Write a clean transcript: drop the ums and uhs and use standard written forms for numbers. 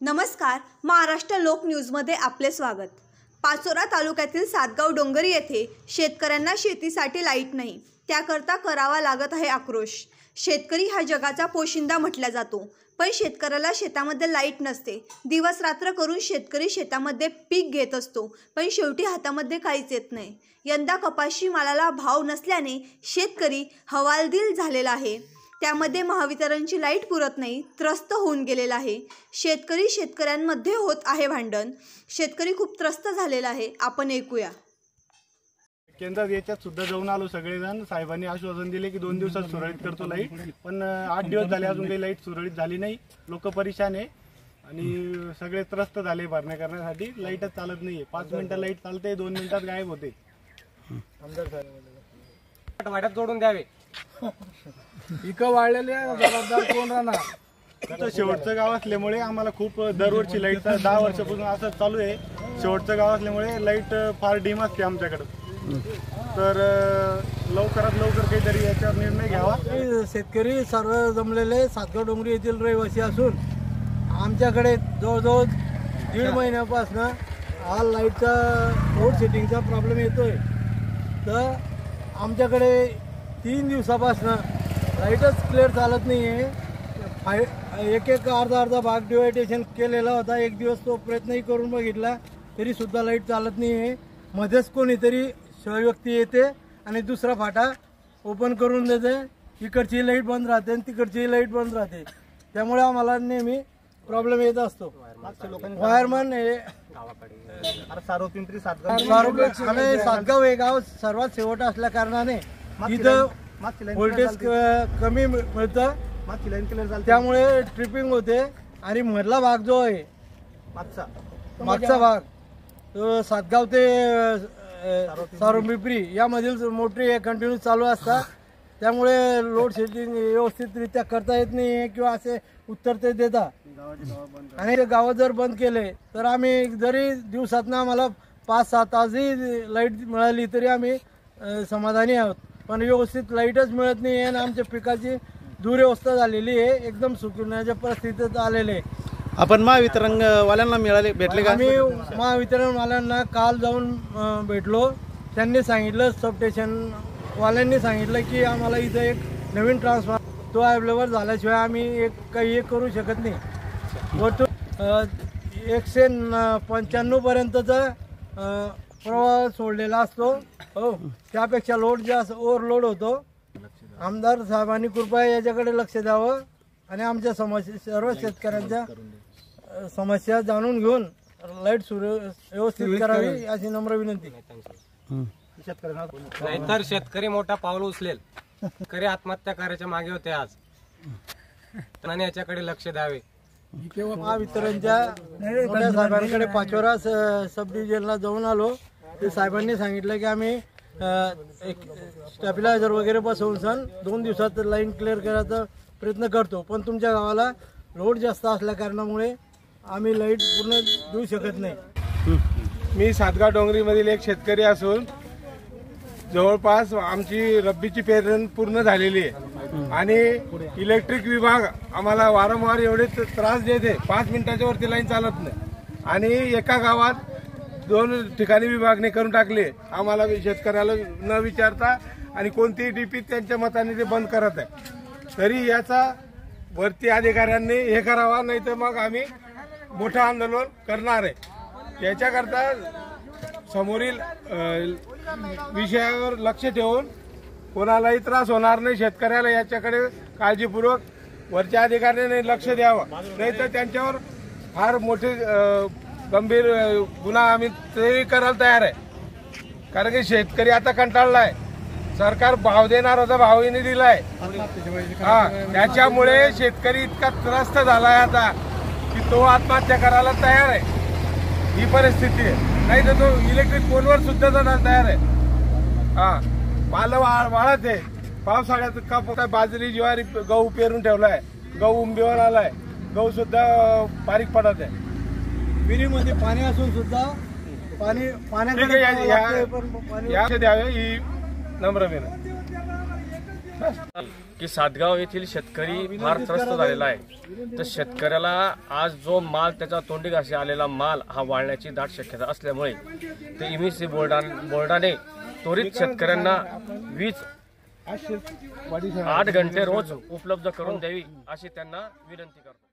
नमस्कार, महाराष्ट्र लोक न्यूजमध्ये आपले स्वागत। पाचोरा तालुक्यातील सातगाव डोंगरी येथे शेतकऱ्यांना शेतीसाठी लाईट नाही, त्याकरता करावा लागत आहे आक्रोश। शेतकरी हा जगाचा पोशिंदा म्हटला जातो, पण शेतकऱ्याला शेतामध्ये लाईट नसते। दिवस रात्र करून शेतकरी शेतामध्ये पीक घेत असतो, पण शेवटी हातामध्ये काहीच येत नाही। यंदा कपाशी मालाला भाव नसल्याने शेतकरी हवालदिल झालेला आहे। त्यामध्ये महावितरणची लाईट पुरत नाही, त्रस्त होऊन गेलेला आहे। शेतकऱ्यांमध्ये होत आहे भांडण। शेतकरी खूप त्रस्त झालेला आहे। आपण ऐकूया। केंद्रात याच्यात सुद्धा जाऊन आलो सगळेजण। साहेबांनी आश्वासन दिले की 2 दिवसात सुरळीत करतो लाईट, पण 8 दिवस झाले अजून काही लाईट सुरळीत झाली नाही। लोक परेशान आहे आणि सगळे त्रस्त झाले भरण्या करण्यासाठी। लाईटच चालत नाहीये। 5 मिनिटं लाईट चालते, 2 मिनिटात गायब होते। आमदार साहेब वाट्यात जोडून द्यावे। पिकं वाढलेले जबाबदार कोण राहणार? शेवटचं गाव असल्यामुळे आम्हाला खूप दरवर्षी लाईट 10 वर्षापासून असं चालू आहे। शेवटचं गाव असल्यामुळे लाईट फार डिम असते आमच्याकडे। तर लवकरात लवकर काहीतरी याच्यावर निर्णय घ्यावा। शेतकरी सर्व जमलेले सातगाव डोंगरी येथील रहिवासी असून आमच्याकडे जवळजवळ 1.5 महिन्यापासून हा लाईटचा लोड शेडिंगचा प्रॉब्लेम येतोय। तर आमच्याकडे 3 दिवसापासून लाईटच क्लिअर चालत नाही आहे। एक अर्धा भाग डिवायडेशन केलेला होता। एक दिवस तो प्रयत्नही करून बघितला तरी सुद्धा लाईट चालत नाही आहे। मध्येच कोणीतरी व्यक्ती येते आणि दुसरा फाटा ओपन करून देते। इकडची लाईट बंद राहते आणि तिकडची लाईट बंद राहते। त्यामुळे आम्हाला नेहमी प्रॉब्लेम येत असतो। वायरमन हे सातगाव हे गाव सर्वात शेवट असल्या कारणाने इथं व्होल्टेज कमी मिळतं, त्यामुळे ट्रिपिंग होते। आणि मधला भाग जो आहे मागचा भाग तो सातगाव ते सारोंपिपरी यामधील मोटरी कंटिन्यू चालू असतात। त्यामुळे लोड शेडिंग व्यवस्थितरित्या करता येत नाही किंवा असे उत्तर ते देतात। आणि गावात जर बंद केले तर आम्ही जरी दिवसातनं आम्हाला 5-6 तासही लाईट मिळाली तरी आम्ही समाधानी आहोत। पण व्यवस्थित लाईटच मिळत नाही आणि आमच्या पिकाची दुरवस्था झालेली आहे। एकदम सुकण्याच्या परिस्थितीत आलेले आहे। आपण महावितरण वाल्यांना भेटले का? आम्ही महावितरण वाल्यांना काल जाऊन भेटलो। त्यांनी सांगितलं, सबस्टेशन वाल्यांनी सांगितलं की आम्हाला इथं एक नवीन ट्रान्सफॉर्मर तो अवेलेबल झाल्याशिवाय आम्ही काही करू शकत नाही। व तो 195 पर्यंतचा प्रवाह सोडलेला असतो। हो, त्यापेक्षा लोड जास्त ओव्हरलोड होतो। आमदार साहेबांनी कृपया याच्याकडे लक्ष द्यावं आणि आमच्या समस्या सर्व शेतकऱ्यांच्या समस्या जाणून घेऊन लाईट व्यवस्थित करावी अशी नम्र विनंती। नाहीतर शेतकरी मोठा पाऊल उचलेल। शेतकरी आत्महत्या करायच्या मागे होते आज, आणि याच्याकडे लक्ष द्यावे। महावितरणच्या मोठ्या साहेबांकडे पाचोरा सब डिव्हिजनला जाऊन आलो। ते साहेबांनी सांगितलं की आम्ही एक स्टॅबिलायझर वगैरे बसवून 2 दिवसात लाईन क्लिअर करायचा प्रयत्न करतो, पण तुमच्या गावाला लोड जास्त असल्या कारणामुळे आम्ही लाईट पूर्ण देऊ शकत नाही। मी सातगाव डोंगरीमधील एक शेतकरी असून जवळपास आमची रब्बीची पेरणी पूर्ण झालेली आहे आणि इलेक्ट्रिक विभाग आम्हाला वारंवार एवढे त्रास देते। 5 मिनिटाच्या वरती लाईन चालत नाही आणि एका गावात 2 ठिकाणी विभागणी करून टाकली। आम्हाला शेतकऱ्याला न विचारता आणि कोणतीही डीपी त्यांच्या मताने ते बंद करत आहे। तरी याचा वरती अधिकाऱ्यांनी हे करावा, नाही तर मग आम्ही मोठं आंदोलन करणार आहे। याच्याकरता समोरील विषयावर लक्ष ठेवून कोणालाही त्रास होणार नाही। शेतकऱ्याला याच्याकडे काळजीपूर्वक वरच्या अधिकाऱ्यांनी लक्ष द्यावं, नाही तर त्यांच्यावर फार मोठे गंभीर गुन्हा आम्ही ते करायला तयार आहे। कारण की शेतकरी आता कंटाळलाय। सरकार भाव देणार होता, भावही नाही दिलाय। त्याच्यामुळे शेतकरी इतका त्रस्त झालाय आता की तो आत्महत्या करायला तयार आहे। ही परिस्थिती आहे, नाही तर तो इलेक्ट्रिक पोलवर सुद्धा जाणार तयार आहे। माल वाळत आहे। पावसाळ्यात का बाजरी ज्वारी गहू पेरून ठेवलाय, गहू उंबीवर आलाय, गहू सुद्धा बारीक पडत आहे। विहिरीमध्ये पाणी असून सुद्धा पाण्याकडे द्यावे ही नम्र विनंती। की सातगाव येथील शेतकरी फार त्रस्त झालेला आहे. तर शेतकऱ्याला आज जो माल त्याचा तोंडी घाशी आलेला माल हा वाळण्याची दाट शक्यता असल्यामुळे ते इमिसी बोर्डाने त्वरित शेतकऱ्यांना वीज 8 घंटे रोज उपलब्ध करून द्यावी अशी त्यांना विनंती करतो.